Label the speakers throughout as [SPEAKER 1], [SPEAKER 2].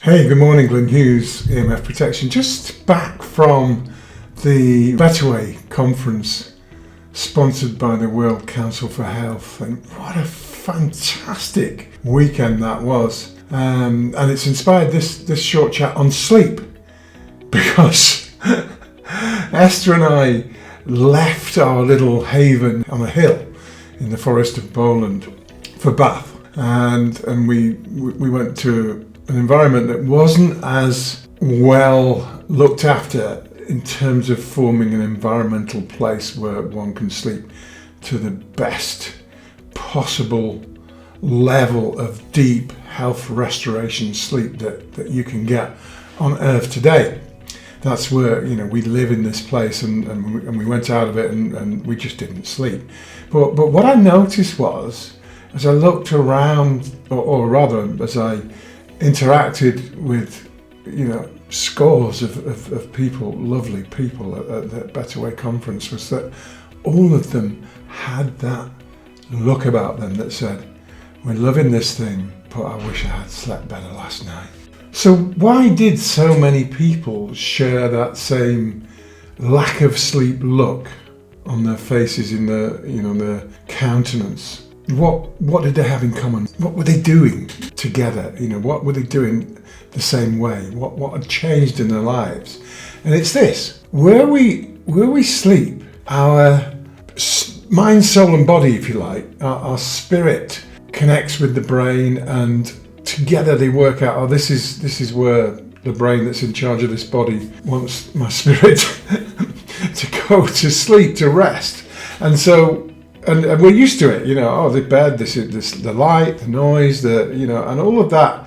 [SPEAKER 1] Hey, good morning, Glenn Hughes, EMF Protection. Just back from the Better Way conference sponsored by the World Council for Health, and what a fantastic weekend that was. And it's inspired this short chat on sleep, because Esther and I left our little haven on a hill in the forest of Bowland for Bath, and we went to an environment that wasn't as well looked after in terms of forming an environmental place where one can sleep to the best possible level of deep health restoration sleep that you can get on earth today. That's where, we live in this place, and we went out of it and we just didn't sleep. But what I noticed was, as I looked around, or rather as I interacted with, scores of people, lovely people at the Better Way conference, was that all of them had that look about them that said, we're loving this thing, but I wish I had slept better last night. So why did so many people share that same lack of sleep look on their faces, in their countenance? What did they have in common? What were they doing together? What were they doing the same way? What had changed in their lives? And it's this: where we sleep, our mind, soul, and body, if you like, our spirit connects with the brain, and together they work out. This is where the brain that's in charge of this body wants my spirit to go to sleep, to rest, and so. And we're used to it, the bed, the light, the noise, and all of that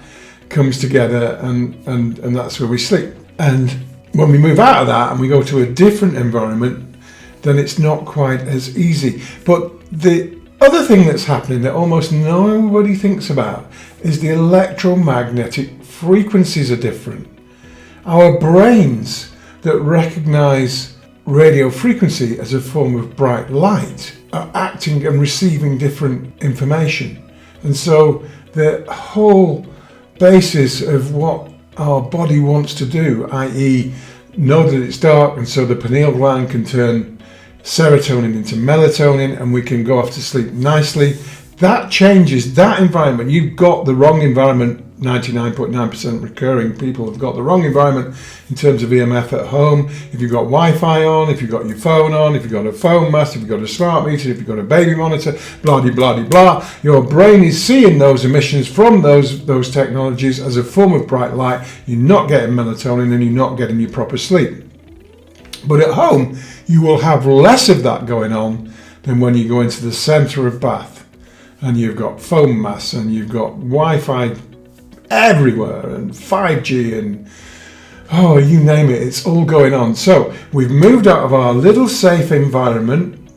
[SPEAKER 1] comes together, and that's where we sleep. And when we move out of that and we go to a different environment, then it's not quite as easy. But the other thing that's happening that almost nobody thinks about is the electromagnetic frequencies are different. Our brains that recognize radio frequency as a form of bright light are acting and receiving different information. And so the whole basis of what our body wants to do, i.e. know that it's dark, and so the pineal gland can turn serotonin into melatonin and we can go off to sleep nicely, that changes that environment. You've got the wrong environment. 99.9% recurring people have got the wrong environment in terms of EMF at home. If you've got Wi-Fi on, if you've got your phone on, if you've got a phone mast, if you've got a smart meter, if you've got a baby monitor, blah, blah, blah, blah, your brain is seeing those emissions from those technologies as a form of bright light. You're not getting melatonin and you're not getting your proper sleep. But at home, you will have less of that going on than when you go into the centre of Bath and you've got phone masts and you've got Wi-Fi everywhere and 5G and you name it, it's all going on. So we've moved out of our little safe environment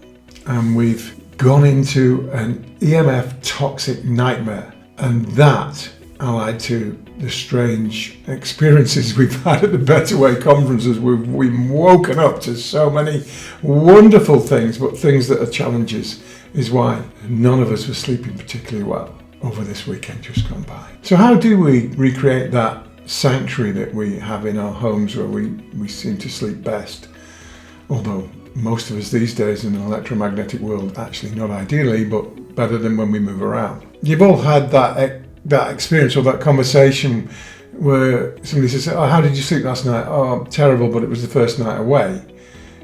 [SPEAKER 1] and we've gone into an EMF toxic nightmare, and that, allied to the strange experiences we've had at the Better Way conferences, we've woken up to so many wonderful things, but things that are challenges, is why none of us were sleeping particularly well over this weekend just gone by. So how do we recreate that sanctuary that we have in our homes where we seem to sleep best? Although most of us these days in an electromagnetic world, actually not ideally, but better than when we move around. You've all had that experience or that conversation where somebody says, oh, how did you sleep last night? Oh, terrible, but it was the first night away.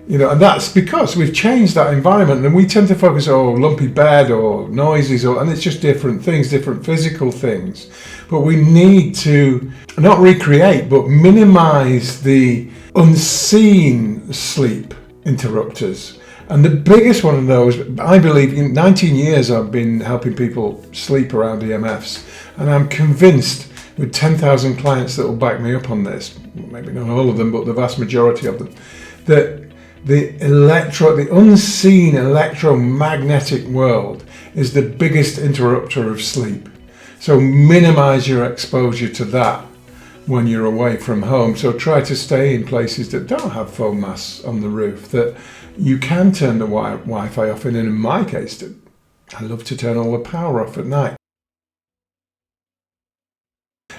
[SPEAKER 1] And that's because we've changed that environment, and we tend to focus on lumpy bed or noises, and it's just different things, different physical things. But we need to not recreate, but minimize the unseen sleep interrupters. And the biggest one of those, I believe, in 19 years I've been helping people sleep around EMFs, and I'm convinced with 10,000 clients that will back me up on this, maybe not all of them, but the vast majority of them, that the unseen electromagnetic world is the biggest interrupter of sleep. So minimize your exposure to that when you're away from home. So try to stay in places that don't have phone masts on the roof, that you can turn the Wi-Fi off. And in my case, I love to turn all the power off at night.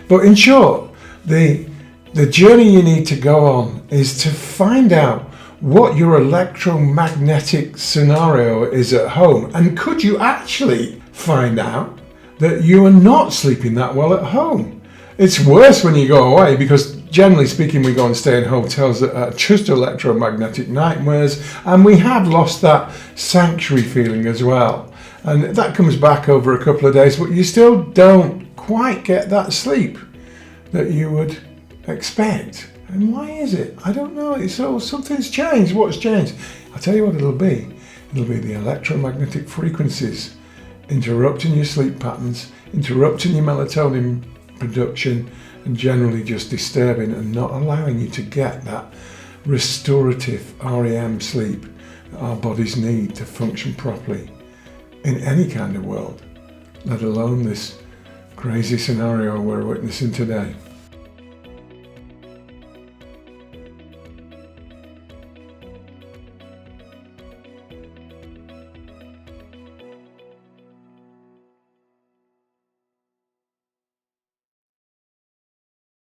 [SPEAKER 1] But in short, The journey you need to go on is to find out what your electromagnetic scenario is at home, and could you actually find out that you are not sleeping that well at home. It's worse when you go away, because generally speaking we go and stay in hotels that are just electromagnetic nightmares, and we have lost that sanctuary feeling as well, and that comes back over a couple of days, but you still don't quite get that sleep that you would expect. And why is it? I don't know. Something's changed. What's changed? I'll tell you what it'll be. It'll be the electromagnetic frequencies interrupting your sleep patterns, interrupting your melatonin production, and generally just disturbing and not allowing you to get that restorative REM sleep that our bodies need to function properly in any kind of world, let alone this crazy scenario we're witnessing today.